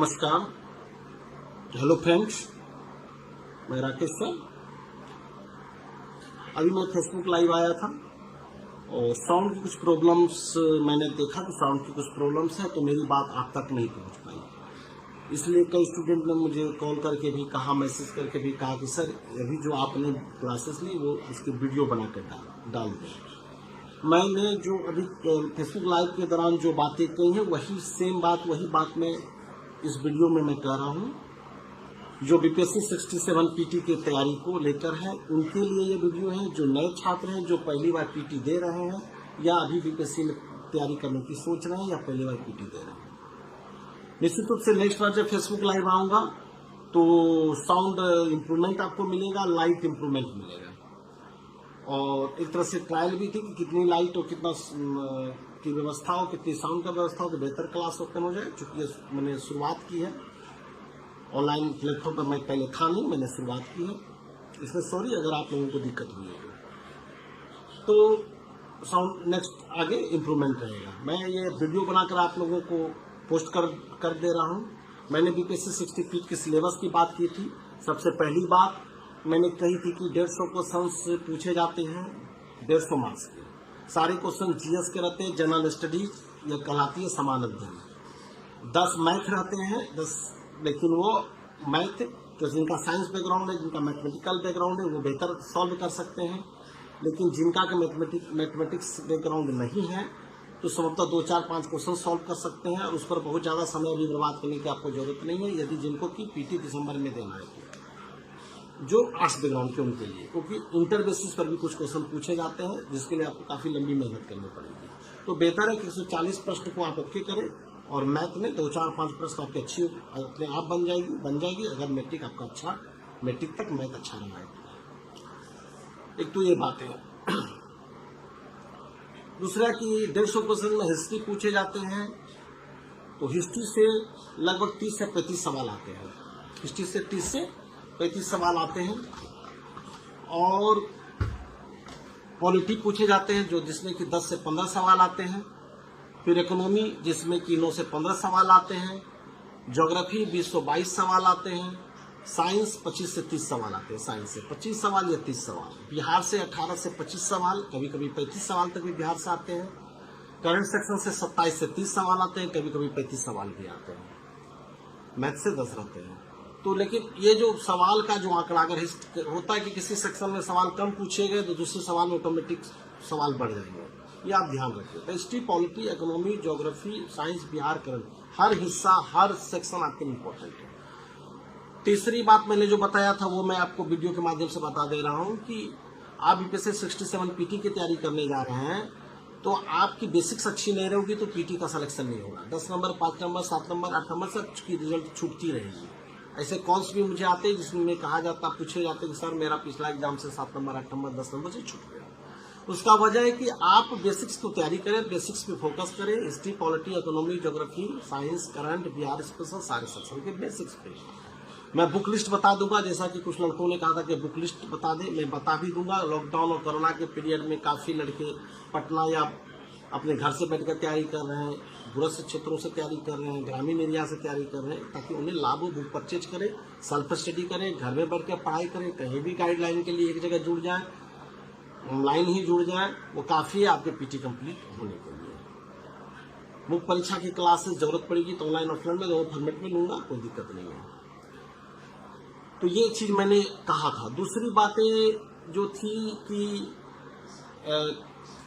नमस्कार। Hello friends, मैं Rakesh sir. अभी मैं फेसबुक लाइव आया था और साउंड की कुछ प्रॉब्लम्स मैंने देखा कि साउंड की कुछ प्रॉब्लम्स है, तो मेरी बात आप तक नहीं पहुंच पाई। इसलिए कई स्टूडेंट ने मुझे कॉल करके भी कहा, मैसेज करके भी कहा कि सर अभी जो आपने क्लासेस ली वो इसकी वीडियो बना कर डाल दें। मैंने जो अभी फेसबुक लाइव के दौरान जो बातें कही हैं वही सेम बात, वही बात मैं इस वीडियो में मैं कह रहा हूं। जो बीपीएससी 67 पीटी की तैयारी को लेकर है उनके लिए ये वीडियो है। जो नए छात्र हैं, जो पहली बार पीटी दे रहे हैं या अभी बीपीएससी में तैयारी करने की सोच रहे हैं या पहली बार पीटी दे रहे हैं। निश्चित रूप से नेक्स्ट बार जब फेसबुक लाइव आऊंगा तो साउंड इम्प्रूवमेंट आपको मिलेगा, लाइट इम्प्रूवमेंट मिलेगा। और एक तरह से ट्रायल भी थी कि कितनी लाइट और कितना की व्यवस्था हो, कितनी साउंड का व्यवस्था हो तो बेहतर क्लास ओपन हो जाए। चूंकि मैंने शुरुआत की है ऑनलाइन प्लेटफॉर्म पर, मैं पहले था नहीं, मैंने शुरुआत की है, इसमें सॉरी अगर आप लोगों को दिक्कत हुई है। तो साउंड नेक्स्ट आगे इम्प्रूवमेंट रहेगा। मैं ये वीडियो बनाकर आप लोगों को पोस्ट कर दे रहा हूँ। मैंने बीपीएससी 60 फीट के सिलेबस की बात की थी। सबसे पहली बात मैंने कही थी कि 150 क्वेश्चन पूछे जाते हैं, 150 मार्क्स के। सारे क्वेश्चन जीएस के रहते हैं, जनरल स्टडीज या कहलाती है समान अध्ययन। 10 मैथ रहते हैं, 10, लेकिन वो मैथ तो जिनका साइंस बैकग्राउंड है, जिनका मैथमेटिकल बैकग्राउंड है वो बेहतर सॉल्व कर सकते हैं। लेकिन जिनका का मैथमेटिक्स बैकग्राउंड नहीं है तो संभवतः 2, 4, 5 क्वेश्चन सॉल्व कर सकते हैं और उस पर बहुत ज़्यादा समय भी बर्बाद करने की आपको जरूरत नहीं है, यदि जिनको कि पीटी दिसंबर में देना है जो आर्ट्स बैकग्राउंड के उनके लिए, क्योंकि इंटर बेसिस पर भी कुछ क्वेश्चन पूछे जाते हैं जिसके लिए आपको काफ़ी लंबी मेहनत करनी पड़ेगी। तो बेहतर है कि 140 प्रश्न को आप ओके करें और मैथ में 2, 4, 5 प्रश्न आपकी अच्छी अपने आप बन जाएगी अगर मैट्रिक आपका अच्छा, मैट्रिक तक मैथ अच्छा रहा है। एक तो ये बात है। दूसरा कि 150 क्वेश्चन में हिस्ट्री पूछे जाते हैं, तो हिस्ट्री से लगभग 30 से 35 सवाल आते हैं। हिस्ट्री से 30 से 35 सवाल आते हैं और पॉलिटी पूछे जाते हैं जिसमें कि 10 से 15 सवाल आते हैं। फिर इकोनॉमी जिसमें कि 9 से 15 सवाल आते हैं। ज्योग्राफी 20 से 22 सवाल आते हैं। साइंस 25 से 30 सवाल आते हैं। साइंस से 25 सवाल या 30 सवाल। बिहार से 18 से 25 सवाल, कभी कभी 35 सवाल तक भी बिहार से आते हैं। करंट सेक्शन से 27 से 30 सवाल आते हैं, कभी कभी 35 सवाल भी आते हैं। मैथ से 10 रहते हैं। तो लेकिन ये जो सवाल का जो आंकड़ा अगर होता है कि किसी सेक्शन में सवाल कम पूछे गए तो दूसरे सवाल में ऑटोमेटिक सवाल बढ़ जाएंगे, ये आप ध्यान रखिए। तो history, polity, economy, geography, science, Bihar, current, हर हिस्सा, हर सेक्शन आपके इम्पोर्टेंट है। तीसरी बात मैंने जो बताया था वो मैं आपको वीडियो के माध्यम से बता दे रहा हूँ कि आप बीपीएससी 67 पीटी की तैयारी करने जा रहे हैं तो आपकी बेसिक्स अच्छी नहीं रहेगी तो पीटी का सिलेक्शन नहीं होगा। 10 नंबर, 5 नंबर, 7 नंबर, 8 नंबर सब की रिजल्ट छूटती रहेगी। ऐसे कॉल्स भी मुझे आते हैं जिसमें कहा जाता, पूछे जाते कि सर मेरा पिछला एग्जाम से 7 नंबर, 8 नंबर, 10 नंबर से छूट गया। उसका वजह है कि आप बेसिक्स की तैयारी करें, बेसिक्स पे फोकस करें। History, polity, economy, geography, science, current, Bihar special, सारे सेक्शन के बेसिक्स पे। मैं बुक लिस्ट बता दूंगा, जैसा कि कुछ लड़कों ने कहा था कि बुक लिस्ट बता दें, मैं बता भी दूंगा। लॉकडाउन और कोरोना के पीरियड में काफ़ी लड़के पटना या अपने घर से बैठकर तैयारी कर रहे हैं, दूरस्थ क्षेत्रों से तैयारी कर रहे हैं, ग्रामीण एरिया से तैयारी कर रहे हैं, ताकि उन्हें लाभ हो। बुक परचेज करें, सेल्फ स्टडी करें, घर में बैठ कर पढ़ाई करें, कहीं भी गाइडलाइन के लिए एक जगह जुड़ जाए, ऑनलाइन ही जुड़ जाए, वो काफ़ी है आपके पीटी कंप्लीट होने के लिए। मुख्य परीक्षा की क्लासेस जरूरत पड़ेगी तो ऑनलाइन ऑफलाइन में दोनों फॉर्मेट में लूंगा, कोई दिक्कत नहीं है। तो ये चीज़ मैंने कहा था। दूसरी बातें जो थी कि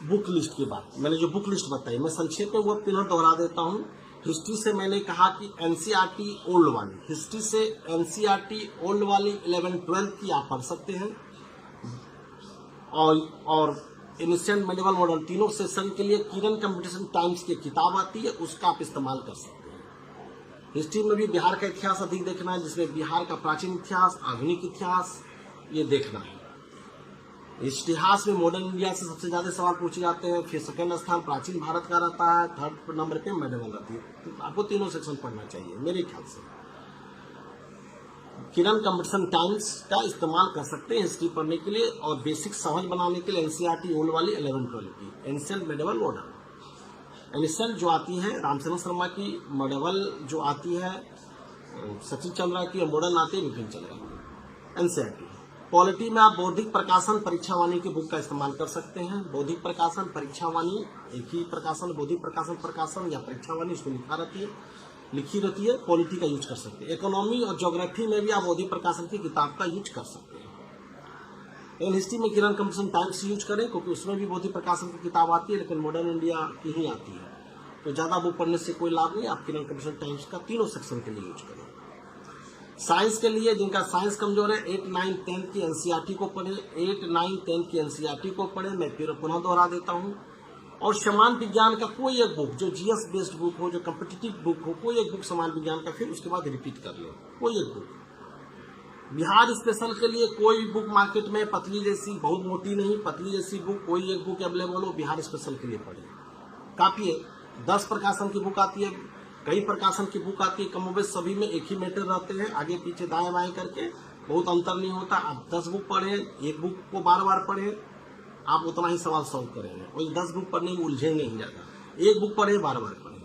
बुक लिस्ट की बात, मैंने जो बुक लिस्ट बताई मैं संक्षेप में वो पुनः दोहरा देता हूँ। हिस्ट्री से मैंने कहा कि एनसीईआरटी ओल्ड वाली, हिस्ट्री से एनसीईआरटी ओल्ड वाली 11-12 की आप पढ़ सकते हैं और एंशिएंट मेडिवल मॉडर्न तीनों सेशन के लिए किरण कंपटीशन टाइम्स की किताब आती है, उसका आप इस्तेमाल कर सकते हैं। हिस्ट्री में भी बिहार का इतिहास अधिक देखना है, जिसमें बिहार का प्राचीन इतिहास, आधुनिक इतिहास ये देखना है। इतिहास में मॉडर्न इंडिया से सबसे ज्यादा सवाल पूछे जाते हैं, फिर सेकंड स्थान प्राचीन भारत का रहता है, थर्ड नंबर पे मेडिवल रहती है। तो आपको तीनों सेक्शन पढ़ना चाहिए मेरे ख्याल से। किरण कंपटीशन टाइम्स का इस्तेमाल कर सकते हैं हिस्ट्री पढ़ने के लिए और बेसिक समझ बनाने के लिए एनसीईआरटी ओल्ड वाली 11-12 की, एंशिएंट मेडिवल मॉडर्न। एंशिएंट जो आती है रामचंद्र शर्मा की, मेडिवल जो आती है सचिन चल रहा है कि मॉडर्न आते ही विपिन चल रहा है। एनसीईआरटी पॉलिटी में आप बौद्धिक प्रकाशन परीक्षावाणी की बुक का इस्तेमाल कर सकते हैं। बौद्धिक प्रकाशन परीक्षावाणी एक ही प्रकाशन, बौद्धिक प्रकाशन या परीक्षावाणी उसमें लिखी रहती है, पॉलिटी का यूज कर सकते हैं। इकोनॉमी और ज्योग्राफी में भी आप बौद्धिक प्रकाशन की किताब का यूज कर सकते हैं। इन हिस्ट्री में किरण कम्पटीशन टाइम्स यूज करें क्योंकि उसमें भी बौद्धिक प्रकाशन की किताब आती है, लेकिन मॉडर्न इंडिया की ही आती है, तो ज़्यादा बुक पढ़ने से कोई लाभ नहीं। आप किरण कम्पटीशन टाइम्स का तीनों सेक्शन के लिए यूज करें। साइंस के लिए जिनका साइंस कमजोर है 8, 9, 10 की एनसीईआरटी को पढ़ें। 8, 9, 10 की एनसीईआरटी को पढ़ें। मैं फिर पुनः दोहरा देता हूँ। और समान विज्ञान का कोई एक बुक जो जीएस बेस्ड बुक हो, जो कम्पिटिटिव बुक हो, कोई एक बुक समान विज्ञान का फिर उसके बाद रिपीट कर ले, कोई एक बुक। बिहार स्पेशल के लिए कोई बुक मार्केट में पतली जैसी, बहुत मोटी नहीं, पतली जैसी बुक कोई एक बुक अवेलेबल हो, बिहार स्पेशल के लिए पढ़े। काफी है, 10 प्रकाशन की बुक आती है, कई प्रकाशन की बुक आती है, कमोबेश सभी में एक ही मैटर रहते हैं, आगे पीछे दाएं बाएं करके बहुत अंतर नहीं होता। आप 10 बुक पढ़े, एक बुक को बार बार पढ़े, आप उतना ही सवाल सॉल्व करेंगे। और 10 बुक पढ़ने में उलझेंगे ही ज्यादा। एक बुक पढ़े, बार बार पढ़े।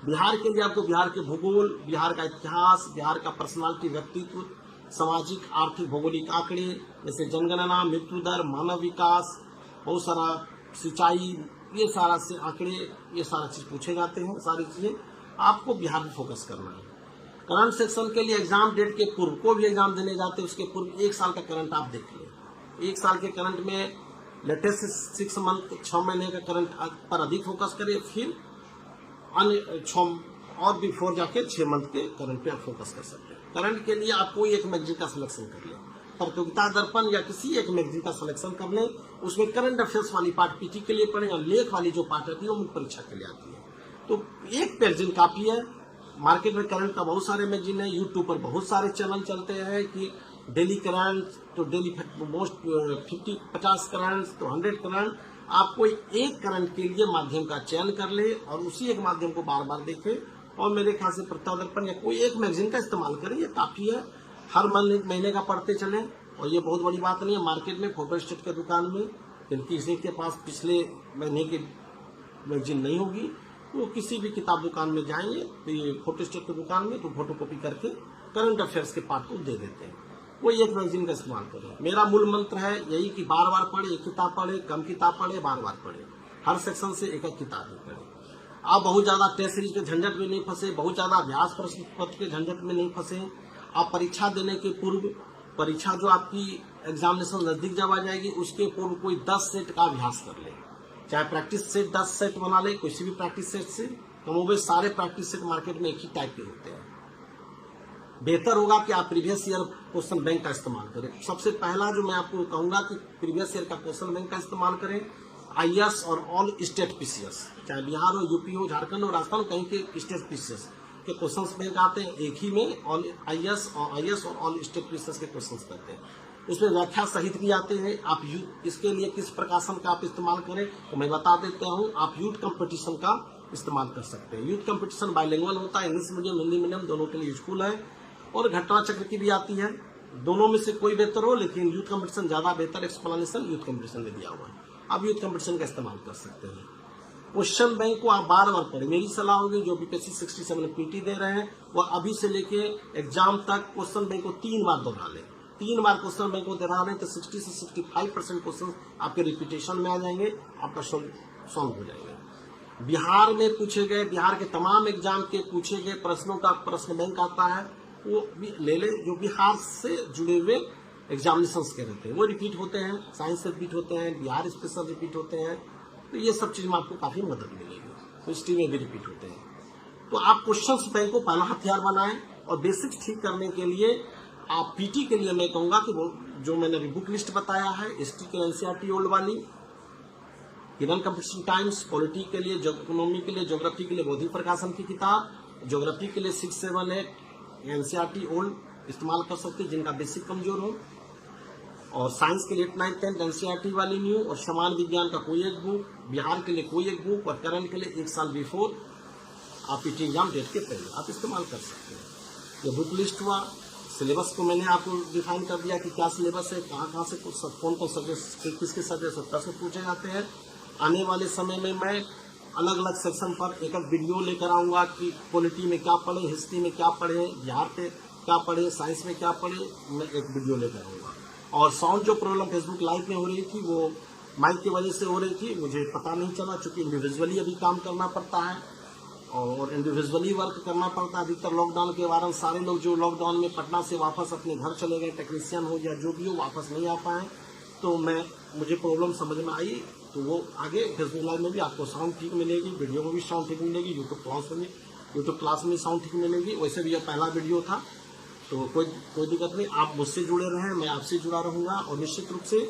बिहार के लिए आपको बिहार के भूगोल, बिहार का इतिहास, बिहार का पर्सनालिटी, व्यक्तित्व, सामाजिक आर्थिक भौगोलिक आंकड़े जैसे जनगणना, मृत्यु दर, मानव विकास, बहुत सारा सिंचाई, ये सारा से आंकड़े, ये सारा चीज पूछे जाते हैं। सारी चीजें आपको बिहार में फोकस करना है। करंट सेक्शन के लिए एग्जाम डेट के पूर्व, को भी एग्जाम देने जाते हैं उसके पूर्व 1 साल का करंट आप देख लें। 1 साल के करंट में लेटेस्ट 6 मंथ 6 महीने का करंट पर अधिक फोकस करें, फिर अन्य 6 और बिफोर जाके 6 मंथ के करंट पे आप फोकस कर सकते हैं। करंट के लिए आप कोई एक मैगजीन का सिलेक्शन कर लें, प्रतियोगिता दर्पण या किसी एक मैगजीन का सिलेक्शन कर लें, उसमें करंट अफेयर्स वाली पार्ट पीटी के लिए पढ़ें और लेख वाली जो पार्ट आती है वो परीक्षा के लिए आती है। तो एक मैगजीन काफी है। मार्केट में करंट का बहुत सारे मैगजीन है, यूट्यूब पर बहुत सारे चैनल चलते हैं कि डेली करंट, तो डेली मोस्ट 50 करंट, तो 100 करंट। आप कोई एक करंट के लिए माध्यम का चयन कर ले और उसी एक माध्यम को बार बार देखें और मेरे ख्याल से प्रतियोगिता दर्पण या कोई एक मैगजीन का इस्तेमाल करें, ये काफी है। हर महीने का पढ़ते चलें और ये बहुत बड़ी बात नहीं है। मार्केट में फोटो स्टेट के दुकान में किसी के पास पिछले महीने की मैगजीन नहीं होगी, वो किसी भी किताब दुकान में जाएंगे तो ये फोटो स्टेट की दुकान में तो फोटो कॉपी करके करंट अफेयर्स के पार्ट को दे देते हैं। वो एक मैगजीन का इस्तेमाल करें। मेरा मूल मंत्र है यही कि बार बार पढ़े, एक किताब पढ़े, कम किताब पढ़े, बार बार पढ़े, हर सेक्शन से एक किताब ही पढ़े। आप बहुत ज्यादा टेस्ट सीरीज के झंझट में नहीं फंसे, बहुत ज्यादा अभ्यास प्रश्न पत्र के झंझट में नहीं फंसे। आप परीक्षा देने के पूर्व, परीक्षा जो आपकी एग्जामिनेशन नजदीक जब आ जाएगी उसके पूर्व कोई 10 सेट का अभ्यास कर ले, चाहे प्रैक्टिस सेट 10 सेट बना ले, किसी भी प्रैक्टिस सेट से। कमोबेश सारे प्रैक्टिस सेट मार्केट में एक ही टाइप के होते हैं। बेहतर होगा कि आप प्रीवियस ईयर क्वेश्चन बैंक का इस्तेमाल करें। सबसे पहला जो मैं आपको कहूंगा कि प्रीवियस ईयर का क्वेश्चन बैंक का इस्तेमाल करें। आईएएस और ऑल स्टेट पीसीएस, चाहे बिहार हो, यूपी हो, झारखंड हो, राजस्थान, कहीं के स्टेट पीसीएस के क्वेश्चन बैंक आते हैं एक ही में। ऑल आईएएस और ऑल स्टेट पीसीएस के क्वेश्चन करते हैं, उसमें व्याख्या सहित भी आते हैं। आप इसके लिए किस प्रकाशन का आप इस्तेमाल करें तो मैं बता देता हूँ। आप यूथ कंपटीशन का इस्तेमाल कर सकते हैं। यूथ कंपटीशन बाइलिंगुअल होता है, इंग्लिश मीडियम हिंदी मीडियम दोनों के लिए यूजफुल है। और घटना चक्र की भी आती है, दोनों में से कोई बेहतर हो, लेकिन यूथ कंपटीशन ज्यादा बेहतर एक्सप्लेनेशन यूथ कंपटीशन में दिया हुआ है। आप यूथ कंपटीशन का इस्तेमाल कर सकते हैं। क्वेश्चन बैंक को आप बार बार पढ़ें। मेरी सलाह होगी जो बीपीएससी 67 पीटी दे रहे हैं वह अभी से लेके एग्जाम तक क्वेश्चन बैंक को 3 बार दोहरा लें। 3 बार क्वेश्चन बैंक को दोहरा लें तो 60 से 65% क्वेश्चन आपके रिपीटेशन में आ जाएंगे, आपका सॉल्व हो जाएगा। बिहार में पूछे गए, बिहार के तमाम एग्जाम के पूछे गए प्रश्नों का प्रश्न बैंक आता है, वो भी ले ले। जो बिहार से जुड़े हुए एग्जामिनेशन के रहते हैं वो रिपीट होते हैं, साइंस से रिपीट होते हैं, बिहार स्पेशल रिपीट होते हैं, तो ये सब चीज में आपको काफी मदद मिलेगी। हिस्ट्री में भी रिपीट होते हैं। तो आप क्वेश्चन बैंक को पहला हथियार बनाएं और बेसिक्स ठीक करने के लिए आप पीटी के लिए मैं कहूंगा कि वो जो मैंने अभी बुक लिस्ट बताया है, हिस्ट्री के एनसीईआरटी ओल्ड वाली, किरण कंपटीशन टाइम्स, पॉलिटी के लिए, इकोनॉमी के लिए, ज्योग्राफी के लिए बौद्धिक प्रकाशन की किताब, ज्योग्राफी के लिए 6, 7, 8 एनसीईआरटी ओल्ड इस्तेमाल कर सकते हैं जिनका बेसिक कमजोर हो। और साइंस के लिए 8, 9, 10 एनसीईआरटी वाली न्यू, और समान विज्ञान का कोई एक बुक, बिहार के लिए कोई एक बुक, और करंट के लिए 1 साल बिफोर आप पीटी एग्जाम डेट के पहले आप इस्तेमाल कर सकते हैं। ये बुक लिस्ट हुआ। सिलेबस को मैंने आपको डिफाइन कर दिया कि क्या सिलेबस है, कहाँ से कौन सब्जेक्ट, किसके सब्जेक्ट 70 से पूछे जाते हैं। आने वाले समय में मैं अलग अलग सेक्शन पर एक एक वीडियो लेकर आऊँगा कि पॉलिटी में क्या पढ़े, हिस्ट्री में क्या पढ़े, बिहार पे क्या पढ़े, साइंस में क्या पढ़े, मैं एक वीडियो लेकर आऊँगा। और साउंड जो प्रॉब्लम फेसबुक लाइव में हो रही थी वो माइक की वजह से हो रही थी, मुझे पता नहीं चला, चूँकि इंडिविजुअली अभी काम करना पड़ता है और इंडिविजुअली वर्क करना पड़ता है। अधिकतर लॉकडाउन के कारण सारे लोग जो लॉकडाउन में पटना से वापस अपने घर चले गए, टेक्नीशियन हो या जो भी हो, वापस नहीं आ पाए, तो मुझे प्रॉब्लम समझ में आई। तो वो आगे फेसबुक लाइव में भी आपको साउंड ठीक मिलेगी, वीडियो में भी साउंड ठीक मिलेगी, यूट्यूब क्लास में साउंड ठीक मिलेगी। वैसे भी यह पहला वीडियो था, तो कोई दिक्कत नहीं। आप मुझसे जुड़े रहें, मैं आपसे जुड़ा रहूँगा और निश्चित रूप से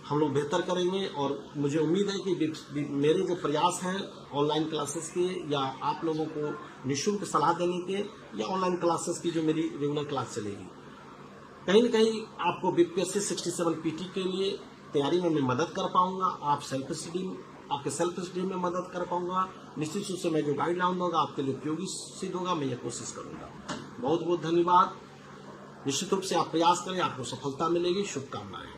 हम लोग बेहतर करेंगे। और मुझे उम्मीद है कि मेरे जो प्रयास हैं ऑनलाइन क्लासेस के या आप लोगों को निःशुल्क सलाह देने के या ऑनलाइन क्लासेस की जो मेरी रेगुलर क्लास चलेगी, कहीं न कहीं आपको बीपीएससी 67 पीटी के लिए तैयारी में मैं मदद कर पाऊंगा। आपके सेल्फ स्टडी में मदद कर पाऊंगा। निश्चित रूप से मैं जो गाइडलाइन दूंगा आपके लिए उपयोगी सिद्ध होगा, मैं ये कोशिश करूंगा। बहुत बहुत धन्यवाद। निश्चित रूप से आप प्रयास करें, आपको सफलता मिलेगी। शुभकामनाएं।